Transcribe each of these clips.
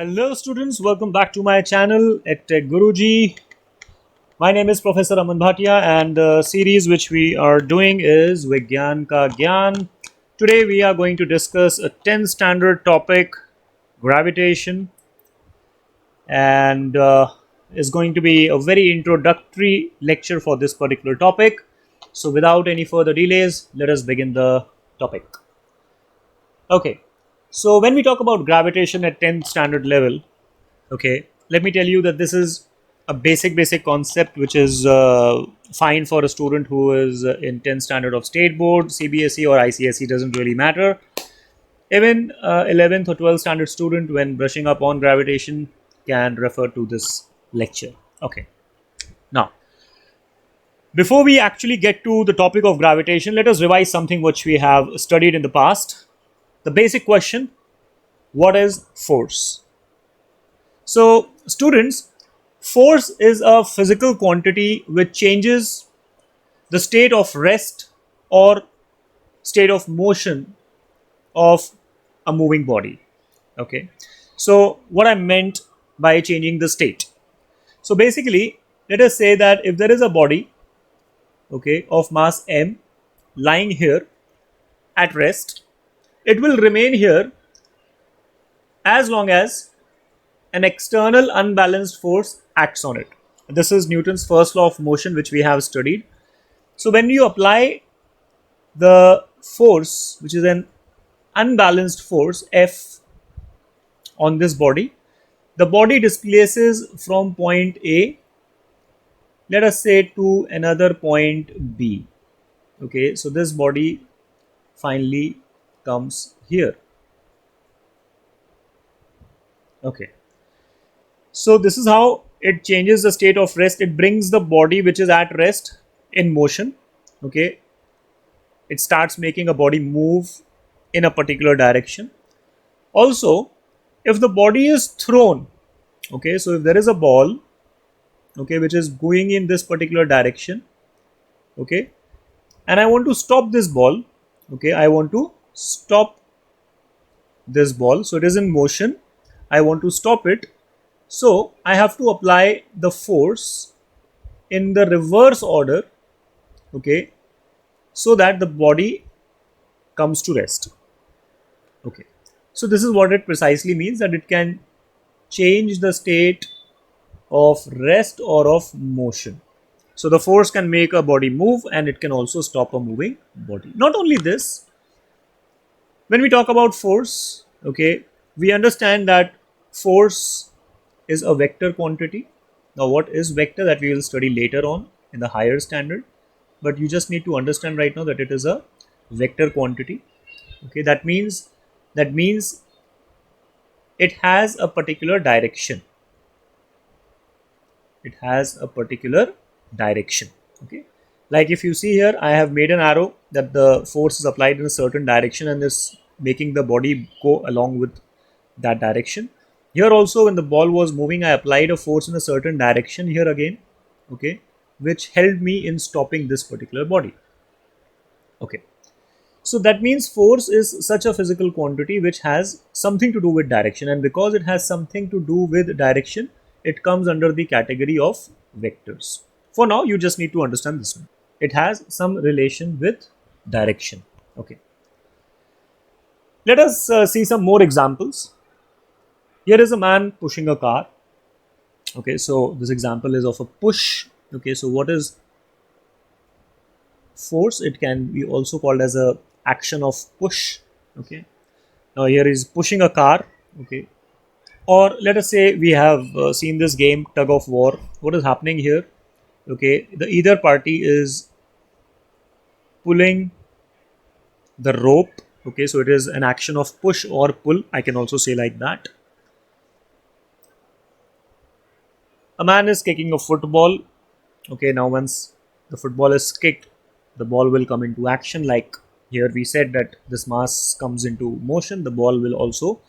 Hello students, welcome back to my channel EdTech Guruji. My name is Professor Aman Bhatia and the series which we are doing is Vigyan Ka Gyan. Today we are going to discuss a 10th standard topic, gravitation, and is going to be a very introductory lecture for this particular topic. So without any further delays, let us begin the topic. Okay, so when we talk about gravitation at 10th standard level, okay, let me tell you that this is a basic concept which is fine for a student who is in 10th standard of state board, CBSE or ICSE, doesn't really matter. Even 11th or 12th standard student, when brushing up on gravitation, can refer to this lecture. Okay, now before we actually get to the topic of gravitation, let us revise something which we have studied in the past. The basic question: what is force? So students, force is a physical quantity which changes the state of rest or state of motion of a moving body. Okay, so what I meant by changing the state. So basically, let us say that if there is a body, okay, of mass m lying here at rest, it will remain here as long as an external unbalanced force acts on it. This is Newton's first law of motion, which we have studied. So when you apply the force, which is an unbalanced force F on this body, the body displaces from point A, let us say, to another point B. Okay, so this body finally comes here. Okay, so this is how it changes the state of rest. It brings the body which is at rest in motion. Okay, it starts making a body move in a particular direction. Also, if the body is thrown, okay, so if there is a ball, okay, which is going in this particular direction, okay, and I want to stop this ball, okay, I want to stop this ball, so it is in motion, I want to stop it. So I have to apply the force in the reverse order, okay, so that the body comes to rest. Okay, so this is what it precisely means, that it can change the state of rest or of motion. So the force can make a body move and it can also stop a moving body. Not only this, when we talk about force, okay, we understand that force is a vector quantity. Now what is vector, that we will study later on in the higher standard, but you just need to understand right now that it is a vector quantity. Okay, that means it has a particular direction. It has a particular direction. Okay, like if you see here, I have made an arrow that the force is applied in a certain direction and is making the body go along with that direction. Here also, when the ball was moving, I applied a force in a certain direction here again, okay, which helped me in stopping this particular body. Okay, so that means force is such a physical quantity which has something to do with direction, and because it has something to do with direction, it comes under the category of vectors. For now, you just need to understand this one. It has some relation with direction. Okay, let us see some more examples. Here is a man pushing a car. Okay, so this example is of a push. Okay, so what is force? It can be also called as a action of push. Okay, now here is pushing a car. Okay, or let us say we have seen this game tug of war. What is happening here? Okay, the either party is pulling the rope. Okay, so it is an action of push or pull, I can also say like that. A man is kicking a football. Okay, now once the football is kicked, the ball will come into action. Like here we said that this mass comes into motion, the ball will also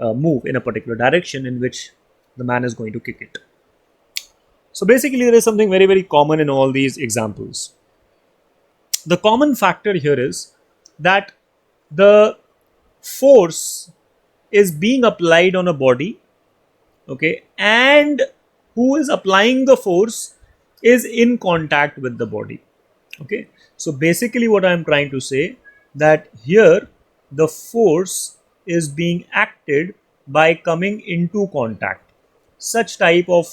move in a particular direction in which the man is going to kick it. So basically there is something very common in all these examples. The common factor here is that the force is being applied on a body, okay, and who is applying the force is in contact with the body, okay. So basically what I am trying to say, that here the force is being acted by coming into contact. Such type of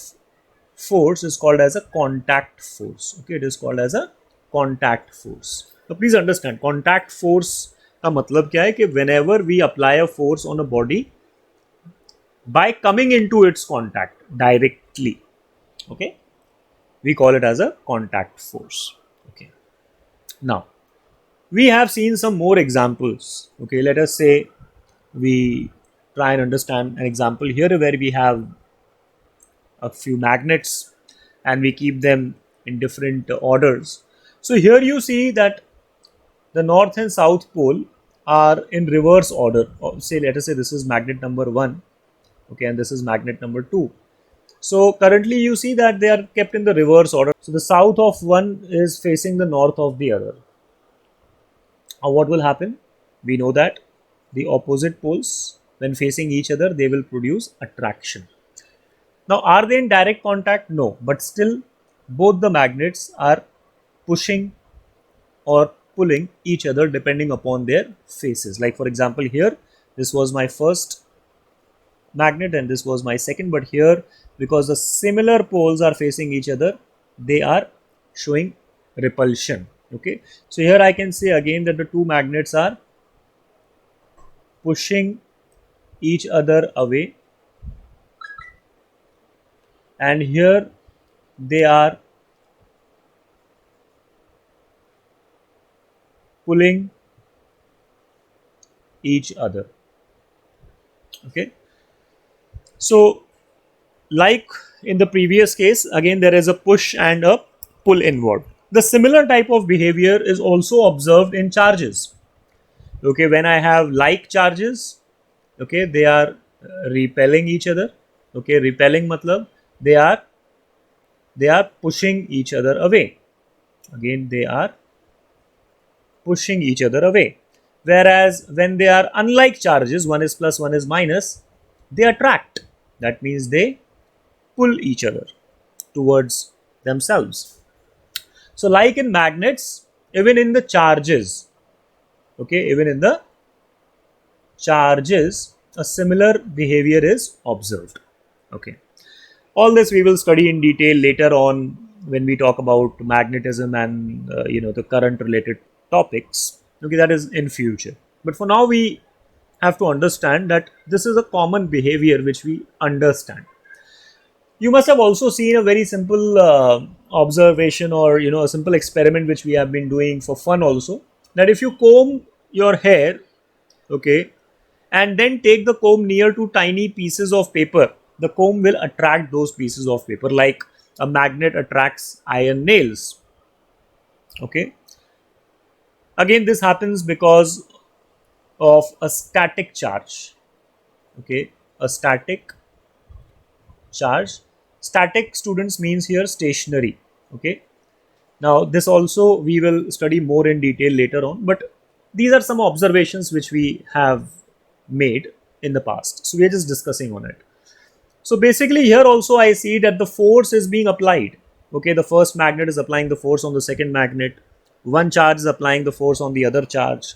force is called as a contact force, okay. It is called as a contact force. So please understand, contact force का मतलब क्या है कि whenever we apply a force on a body by coming into its contact directly, okay, we call it as a contact force, okay. Now we have seen some more examples, okay. Let us say we try and understand an example here where we have a few magnets and we keep them in different orders. So here you see that the north and south pole are in reverse order. Say, let us say this is magnet number 1, okay, and this is magnet number 2. So currently you see that they are kept in the reverse order. So the south of one is facing the north of the other. Now what will happen? We know that the opposite poles, when facing each other, they will produce attraction. Now are they in direct contact? No, but still both the magnets are pushing or pulling each other depending upon their faces. Like for example here, this was my first magnet and this was my second, but here because the similar poles are facing each other, they are showing repulsion, okay. So here I can say again that the two magnets are pushing each other away, and here they are pulling each other, okay. So like in the previous case, again there is a push and a pull inward. The similar type of behavior is also observed in charges, okay. When I have like charges, okay, they are repelling each other, okay. Repelling matlab they are pushing each other away. Again they are pushing each other away. Whereas when they are unlike charges, one is plus, one is minus, they attract. That means they pull each other towards themselves. So like in magnets, even in the charges, okay, even in the charges, a similar behavior is observed, okay. All this we will study in detail later on when we talk about magnetism and the current related topics, okay, that is in future. But for now we have to understand that this is a common behavior which we understand. You must have also seen a very simple observation or a simple experiment which we have been doing for fun also, that if you comb your hair, okay, and then take the comb near to tiny pieces of paper, the comb will attract those pieces of paper like a magnet attracts iron nails, okay. Again this happens because of a static charge, okay, a static charge. Static, students, means here stationary, okay. Now this also we will study more in detail later on, but these are some observations which we have made in the past, so we are just discussing on it. So basically here also I see that the force is being applied, okay. The first magnet is applying the force on the second magnet, one charge is applying the force on the other charge,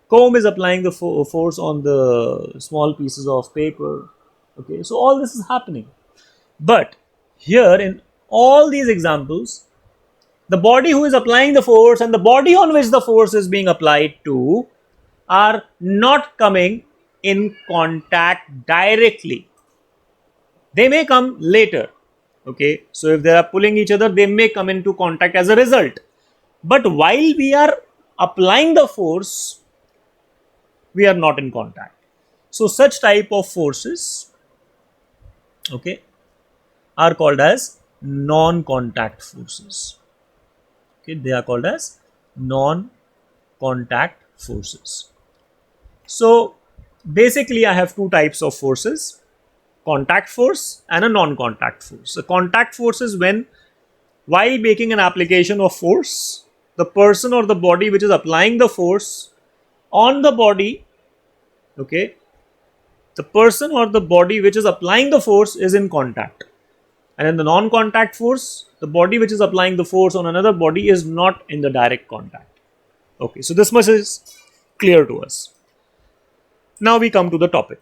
comb is applying the force on the small pieces of paper, okay. So all this is happening, but here in all these examples, the body who is applying the force and the body on which the force is being applied to are not coming in contact directly. They may come later, okay. So if they are pulling each other, they may come into contact as a result, but while we are applying the force, we are not in contact. So such type of forces, okay, are called as non-contact forces, okay. They are called as non-contact forces. So basically I have two types of forces, contact force and a non-contact force. A contact force is when, while making an application of force, the person or the body which is applying the force on the body, okay, the person or the body which is applying the force is in contact. And in the non-contact force, the body which is applying the force on another body is not in the direct contact. Okay, so this much is clear to us. Now we come to the topic.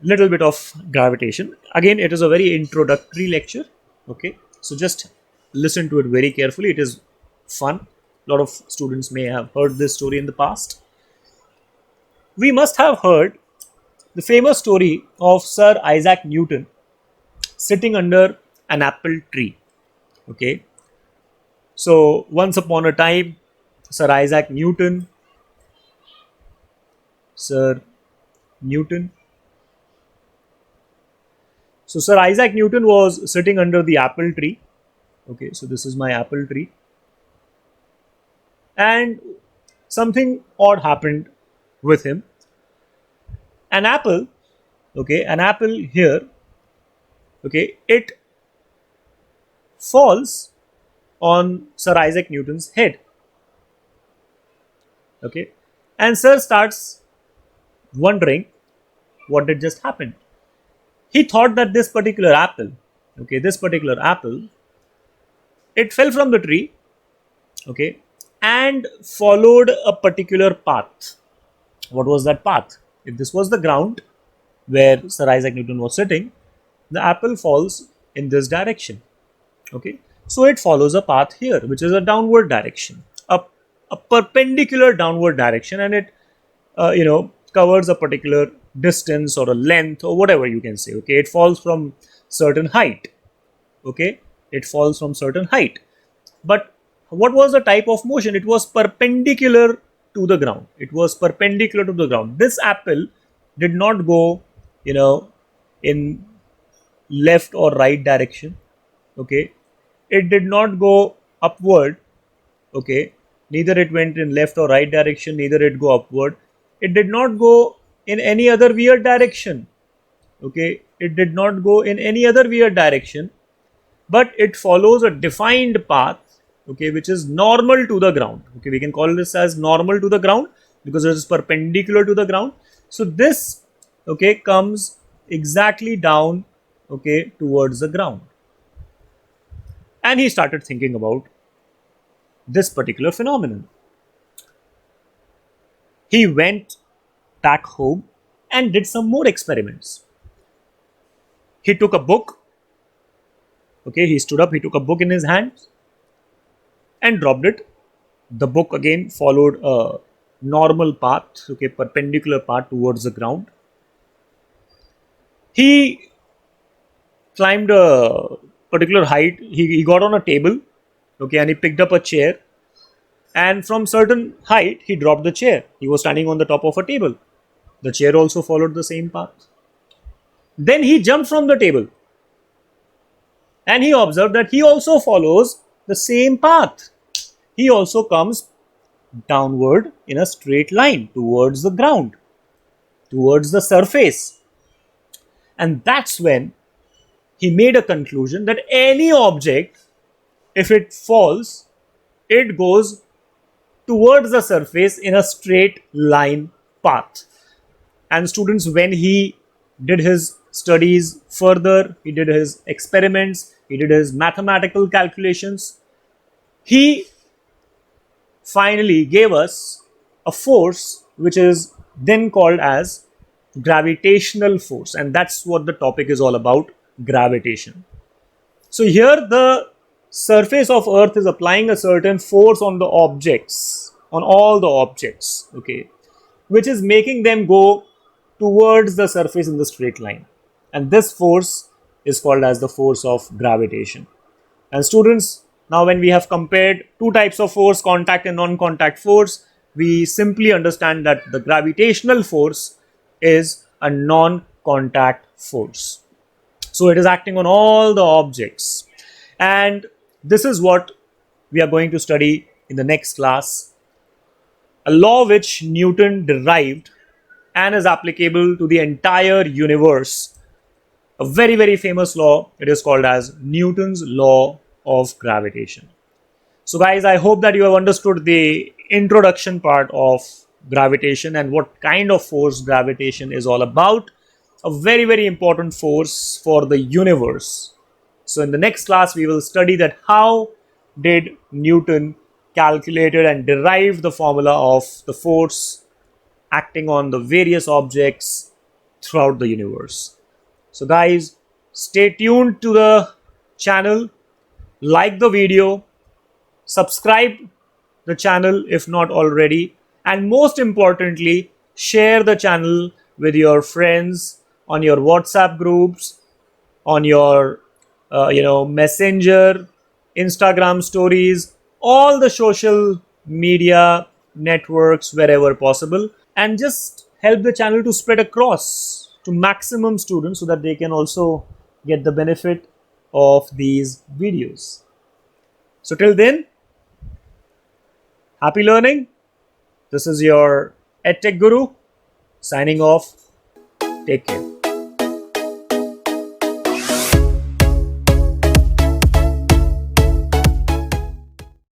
Little bit of gravitation. Again, it is a very introductory lecture. Okay, so just listen to it very carefully. It is fun. A lot of students may have heard this story in the past. We must have heard the famous story of Sir Isaac Newton sitting under an apple tree. Okay, so once upon a time, Sir Isaac Newton, So Sir Isaac Newton was sitting under the apple tree. Okay, so this is my apple tree. And something odd happened with him. An apple here, okay, it falls on Sir Isaac Newton's head. Okay, and Sir starts wondering what did just happen. He thought that this particular apple, it fell from the tree, okay, and followed a particular path. What was that path? If this was the ground where Sir Isaac Newton was sitting, the apple falls in this direction. Okay, so it follows a path here, which is a downward direction, a perpendicular downward direction, and it covers a particular distance or a length or whatever you can say. Okay, it falls from certain height. Okay, it falls from certain height. But what was the type of motion? It was perpendicular to the ground. This apple did not go, in left or right direction. Okay, it did not go upward. Okay, neither it went in left or right direction, neither it go upward. It did not go in any other weird direction. Okay, it did not go in any other weird direction, but it follows a defined path, okay, which is normal to the ground. Okay, we can call this as normal to the ground because it is perpendicular to the ground. So this, okay, comes exactly down, okay, towards the ground. And he started thinking about this particular phenomenon. He went back home and did some more experiments. He took a book. Okay, he stood up, he took a book in his hands and dropped it. The book again followed a normal path, okay, perpendicular path towards the ground. He climbed a particular height. He got on a table, okay, and he picked up a chair. And from certain height, he dropped the chair. He was standing on the top of a table. The chair also followed the same path. Then he jumped from the table. And he observed that he also follows the same path. He also comes downward in a straight line towards the ground, towards the surface. And that's when he made a conclusion that any object, if it falls, it goes towards the surface in a straight line path. And students, when he did his studies further, he did his experiments, he did his mathematical calculations, he finally gave us a force which is then called as gravitational force, and that's what the topic is all about, gravitation. So here the surface of Earth is applying a certain force on the objects, on all the objects, okay, which is making them go towards the surface in the straight line. And this force is called as the force of gravitation. And students, now when we have compared two types of force, contact and non-contact force, we simply understand that the gravitational force is a non-contact force. So it is acting on all the objects. And this is what we are going to study in the next class. A law which Newton derived and is applicable to the entire universe. A very, very famous law. It is called as Newton's law of gravitation. So guys, I hope that you have understood the introduction part of gravitation and what kind of force gravitation is all about. a very, very important force for the universe. So in the next class, we will study that how did Newton calculated and derived the formula of the force acting on the various objects throughout the universe. So guys, stay tuned to the channel, like the video, subscribe the channel if not already, and most importantly, share the channel with your friends on your WhatsApp groups, on your Messenger, Instagram stories, all the social media networks wherever possible, and just help the channel to spread across to maximum students so that they can also get the benefit of these videos. So till then, happy learning. This is your EdTech Guru signing off. Take care.